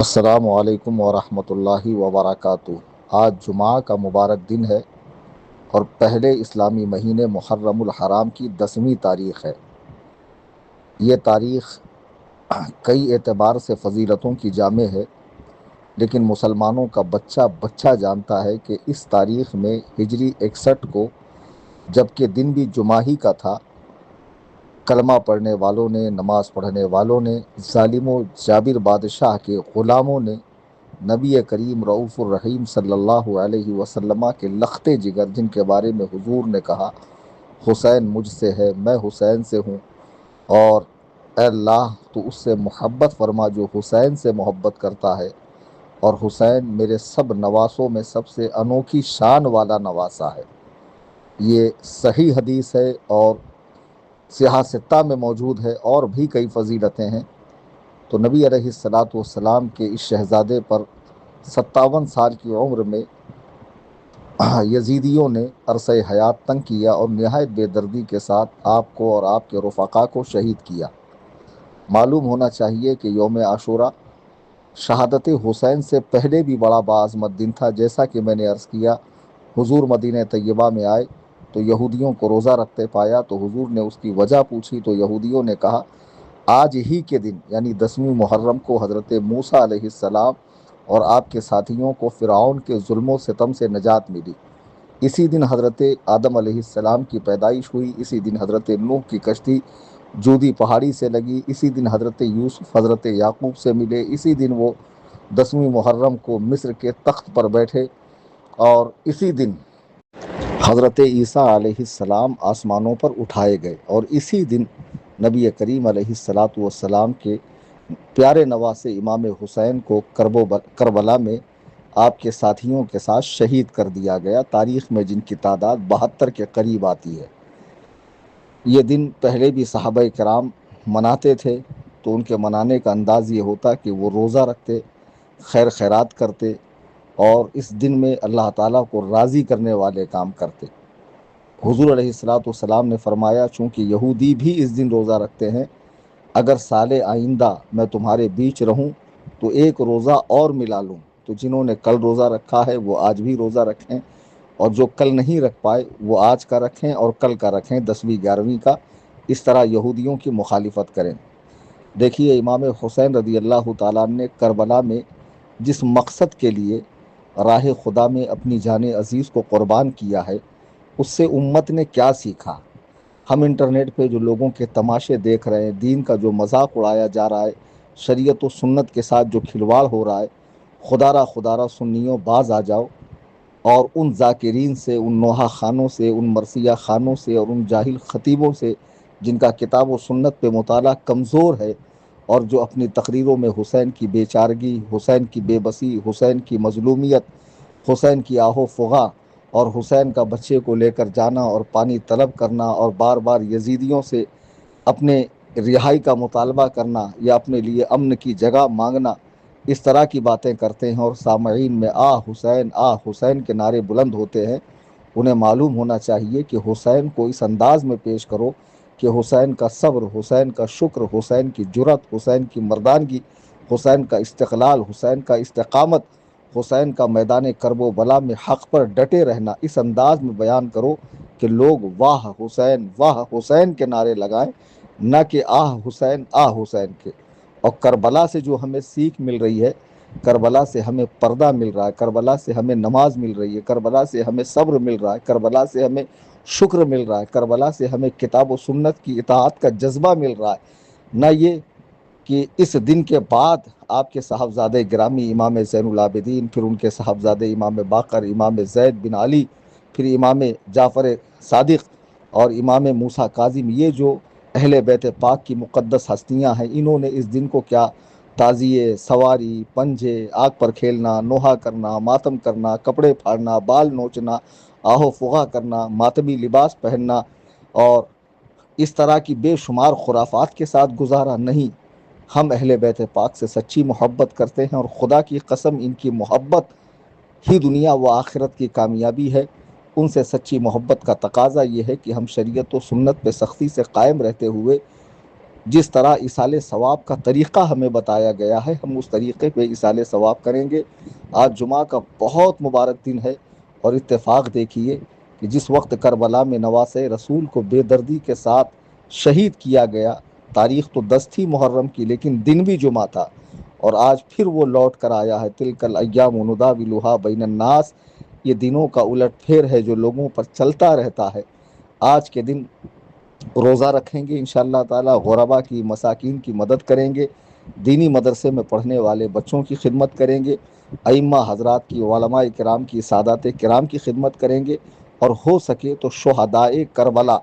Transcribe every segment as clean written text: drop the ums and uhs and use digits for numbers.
السلام علیکم ورحمۃ اللہ وبرکاتہ۔ آج جمعہ کا مبارک دن ہے اور پہلے اسلامی مہینے محرم الحرام کی 10ویں تاریخ ہے۔ یہ تاریخ کئی اعتبار سے فضیلتوں کی جامع ہے، لیکن مسلمانوں کا بچہ بچہ جانتا ہے کہ اس تاریخ میں ہجری 61 کو، جبکہ دن بھی جمعہ ہی کا تھا، کلمہ پڑھنے والوں نے، نماز پڑھنے والوں نے، ظالم و جابر بادشاہ کے غلاموں نے نبی کریم رؤوف الرحیم صلی اللہ علیہ وسلم کے لخت جگر، جن کے بارے میں حضور نے کہا حسین مجھ سے ہے، میں حسین سے ہوں، اور اے اللہ تو اس سے محبت فرما جو حسین سے محبت کرتا ہے، اور حسین میرے سب نواسوں میں سب سے انوکھی شان والا نواسا ہے۔ یہ صحیح حدیث ہے اور صحاح ستہ میں موجود ہے، اور بھی کئی فضیلتیں ہیں۔ تو نبی علیہ الصلاۃ والسلام کے اس شہزادے پر 57 سال کی عمر میں یزیدیوں نے عرصہ حیات تنگ کیا اور نہایت بے دردی کے ساتھ آپ کو اور آپ کے رفقا کو شہید کیا۔ معلوم ہونا چاہیے کہ یوم عاشوراء شہادت حسین سے پہلے بھی بڑا باعظمت دن تھا۔ جیسا کہ میں نے عرض کیا، حضور مدینہ طیبہ میں آئے تو یہودیوں کو روزہ رکھتے پایا، تو حضور نے اس کی وجہ پوچھی تو یہودیوں نے کہا آج ہی کے دن یعنی 10ویں محرم کو حضرت موسیٰ علیہ السلام اور آپ کے ساتھیوں کو فرعون کے ظلم و ستم سے نجات ملی، اسی دن حضرت آدم علیہ السلام کی پیدائش ہوئی، اسی دن حضرت نوح کی کشتی جودی پہاڑی سے لگی، اسی دن حضرت یوسف حضرت یعقوب سے ملے، اسی دن وہ 10ویں محرم کو مصر کے تخت پر بیٹھے، اور اسی دن حضرت عیسیٰ علیہ السلام آسمانوں پر اٹھائے گئے، اور اسی دن نبی کریم علیہ الصلاۃ والسلام کے پیارے نواسے امام حسین کو کربلا میں آپ کے ساتھیوں کے ساتھ شہید کر دیا گیا، تاریخ میں جن کی تعداد 72 کے قریب آتی ہے۔ یہ دن پہلے بھی صحابہ کرام مناتے تھے، تو ان کے منانے کا انداز یہ ہوتا کہ وہ روزہ رکھتے، خیر خیرات کرتے، اور اس دن میں اللہ تعالیٰ کو راضی کرنے والے کام کرتے۔ حضور علیہ الصلاۃ والسلام نے فرمایا چونکہ یہودی بھی اس دن روزہ رکھتے ہیں، اگر سال آئندہ میں تمہارے بیچ رہوں تو ایک روزہ اور ملا لوں، تو جنہوں نے کل روزہ رکھا ہے وہ آج بھی روزہ رکھیں، اور جو کل نہیں رکھ پائے وہ آج کا رکھیں اور کل کا رکھیں، 10ویں 11ویں کا، اس طرح یہودیوں کی مخالفت کریں۔ دیکھیے امام حسین رضی اللہ تعالیٰ نے کربلا میں جس مقصد کے لیے راہ خدا میں اپنی جان عزیز کو قربان کیا ہے، اس سے امت نے کیا سیکھا؟ ہم انٹرنیٹ پہ جو لوگوں کے تماشے دیکھ رہے ہیں، دین کا جو مذاق اڑایا جا رہا ہے، شریعت و سنت کے ساتھ جو کھلواڑ ہو رہا ہے، خدا را سنیوں باز آ جاؤ، اور ان ذاکرین سے، ان نوحہ خانوں سے، ان مرثیہ خانوں سے، اور ان جاہل خطیبوں سے جن کا کتاب و سنت پہ مطالعہ کمزور ہے، اور جو اپنی تقریروں میں حسین کی بے چارگی، حسین کی بے بسی، حسین کی مظلومیت، حسین کی آہ و فغاں، اور حسین کا بچے کو لے کر جانا اور پانی طلب کرنا، اور بار بار یزیدیوں سے اپنے رہائی کا مطالبہ کرنا یا اپنے لیے امن کی جگہ مانگنا، اس طرح کی باتیں کرتے ہیں، اور سامعین میں آ حسین کے نعرے بلند ہوتے ہیں۔ انہیں معلوم ہونا چاہیے کہ حسین کو اس انداز میں پیش کرو کہ حسین کا صبر، حسین کا شکر، حسین کی جرأت، حسین کی مردانگی، حسین کا استقلال، حسین کا استقامت، حسین کا میدان کرب و بلا میں حق پر ڈٹے رہنا، اس انداز میں بیان کرو کہ لوگ واہ حسین کے نعرے لگائیں، نہ کہ آہ حسین کے۔ اور کربلا سے جو ہمیں سیکھ مل رہی ہے، کربلا سے ہمیں پردہ مل رہا ہے، کربلا سے ہمیں نماز مل رہی ہے، کربلا سے ہمیں صبر مل رہا ہے، کربلا سے ہمیں شکر مل رہا ہے، کربلا سے ہمیں کتاب و سنت کی اطاعت کا جذبہ مل رہا ہے، نہ یہ کہ اس دن کے بعد آپ کے صاحبزادے گرامی امام زین العابدین، پھر ان کے صاحبزادے امام باقر، امام زید بن علی، پھر امام جعفر صادق اور امام موسیٰ کاظم، یہ جو اہل بیت پاک کی مقدس ہستیاں ہیں، انہوں نے اس دن کو کیا تعزیے، سواری، پنجے، آگ پر کھیلنا، نوحہ کرنا، ماتم کرنا، کپڑے پھاڑنا، بال نوچنا، آہ و فغاں کرنا، ماتمی لباس پہننا، اور اس طرح کی بے شمار خرافات کے ساتھ گزارا نہیں۔ ہم اہل بیت پاک سے سچی محبت کرتے ہیں، اور خدا کی قسم ان کی محبت ہی دنیا و آخرت کی کامیابی ہے۔ ان سے سچی محبت کا تقاضا یہ ہے کہ ہم شریعت و سنت پہ سختی سے قائم رہتے ہوئے جس طرح ایصال ثواب کا طریقہ ہمیں بتایا گیا ہے ہم اس طریقے پہ ایصال ثواب کریں گے۔ آج جمعہ کا بہت مبارک دن ہے، اور اتفاق دیکھیے کہ جس وقت کربلا میں نواسۂ رسول کو بے دردی کے ساتھ شہید کیا گیا، تاریخ تو 10 تھی محرم کی لیکن دن بھی جمعہ تھا، اور آج پھر وہ لوٹ کر آیا ہے۔ تلک الایام نداولها بین الناس، یہ دنوں کا الٹ پھیر ہے جو لوگوں پر چلتا رہتا ہے۔ آج کے دن روزہ رکھیں گے انشاءاللہ تعالی، غربا کی مساکین کی مدد کریں گے، دینی مدرسے میں پڑھنے والے بچوں کی خدمت کریں گے، ائمہ حضرات کی، علماء کرام کی، سادات کرام کی خدمت کریں گے، اور ہو سکے تو شہدائے کربلا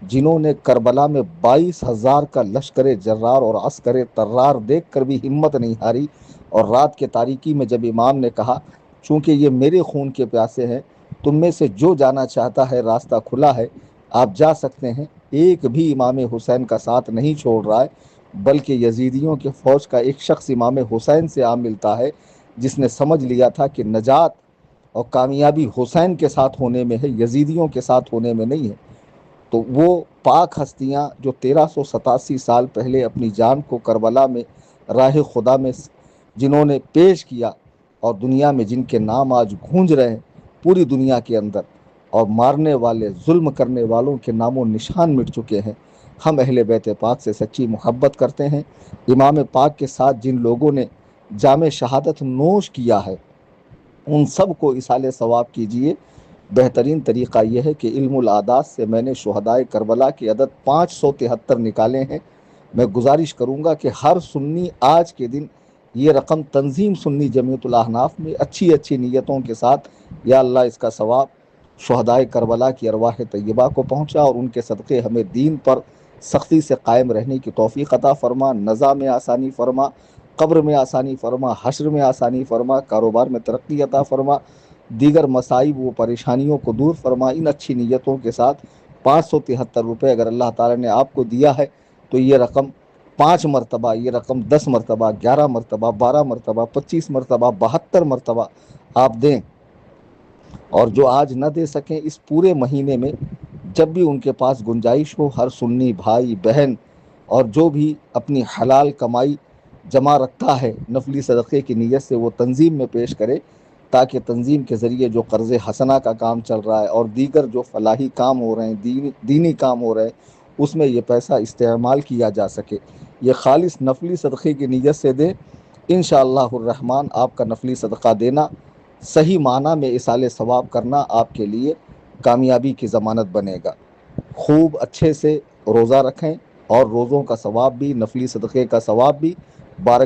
جنہوں نے کربلا میں 22,000 کا لشکر جرار اور عسکر طرار دیکھ کر بھی ہمت نہیں ہاری، اور رات کے تاریکی میں جب امام نے کہا چونکہ یہ میرے خون کے پیاسے ہیں، تم میں سے جو جانا چاہتا ہے راستہ کھلا ہے، آپ جا سکتے ہیں، ایک بھی امام حسین کا ساتھ نہیں چھوڑ رہا ہے، بلکہ یزیدیوں کے فوج کا ایک شخص امام حسین سے آ ملتا ہے جس نے سمجھ لیا تھا کہ نجات اور کامیابی حسین کے ساتھ ہونے میں ہے، یزیدیوں کے ساتھ ہونے میں نہیں ہے۔ تو وہ پاک ہستیاں جو 1387 سال پہلے اپنی جان کو کربلا میں راہ خدا میں جنہوں نے پیش کیا، اور دنیا میں جن کے نام آج گونج رہے ہیں پوری دنیا کے اندر، اور مارنے والے ظلم کرنے والوں کے نام و نشان مٹ چکے ہیں، ہم اہل بیت پاک سے سچی محبت کرتے ہیں۔ امام پاک کے ساتھ جن لوگوں نے جام شہادت نوش کیا ہے ان سب کو اصال ثواب کیجیے۔ بہترین طریقہ یہ ہے کہ علم العادات سے میں نے شہدائے کربلا کے عدد 573 نکالے ہیں۔ میں گزارش کروں گا کہ ہر سنی آج کے دن یہ رقم تنظیم سنی جمعیت الاحناف میں اچھی اچھی نیتوں کے ساتھ، یا اللہ اس کا ثواب شہدائے کربلا کی ارواح طیبہ کو پہنچا، اور ان کے صدقے ہمیں دین پر سختی سے قائم رہنے کی توفیق عطا فرما، نزا میں آسانی فرما، قبر میں آسانی فرما، حشر میں آسانی فرما، کاروبار میں ترقی عطا فرما، دیگر مصائب و پریشانیوں کو دور فرما۔ ان اچھی نیتوں کے ساتھ 573 روپے اگر اللہ تعالیٰ نے آپ کو دیا ہے تو یہ رقم 5 مرتبہ، یہ رقم 10 مرتبہ، 11 مرتبہ، 12 مرتبہ، 25 مرتبہ، 72 مرتبہ آپ دیں، اور جو آج نہ دے سکیں اس پورے مہینے میں جب بھی ان کے پاس گنجائش ہو، ہر سنی بھائی بہن اور جو بھی اپنی حلال کمائی جمع رکھتا ہے نفلی صدقے کی نیت سے وہ تنظیم میں پیش کرے، تاکہ تنظیم کے ذریعے جو قرض حسنہ کا کام چل رہا ہے اور دیگر جو فلاحی کام ہو رہے ہیں، دینی کام ہو رہے ہیں، اس میں یہ پیسہ استعمال کیا جا سکے۔ یہ خالص نفلی صدقے کی نیت سے دیں، انشاءاللہ الرحمن آپ کا نفلی صدقہ دینا صحیح معنی میں اصال ثواب کرنا آپ کے لیے کامیابی کی ضمانت بنے گا۔ خوب اچھے سے روزہ رکھیں، اور روزوں کا ثواب بھی، نفلی صدقے کا ثواب بھی بارک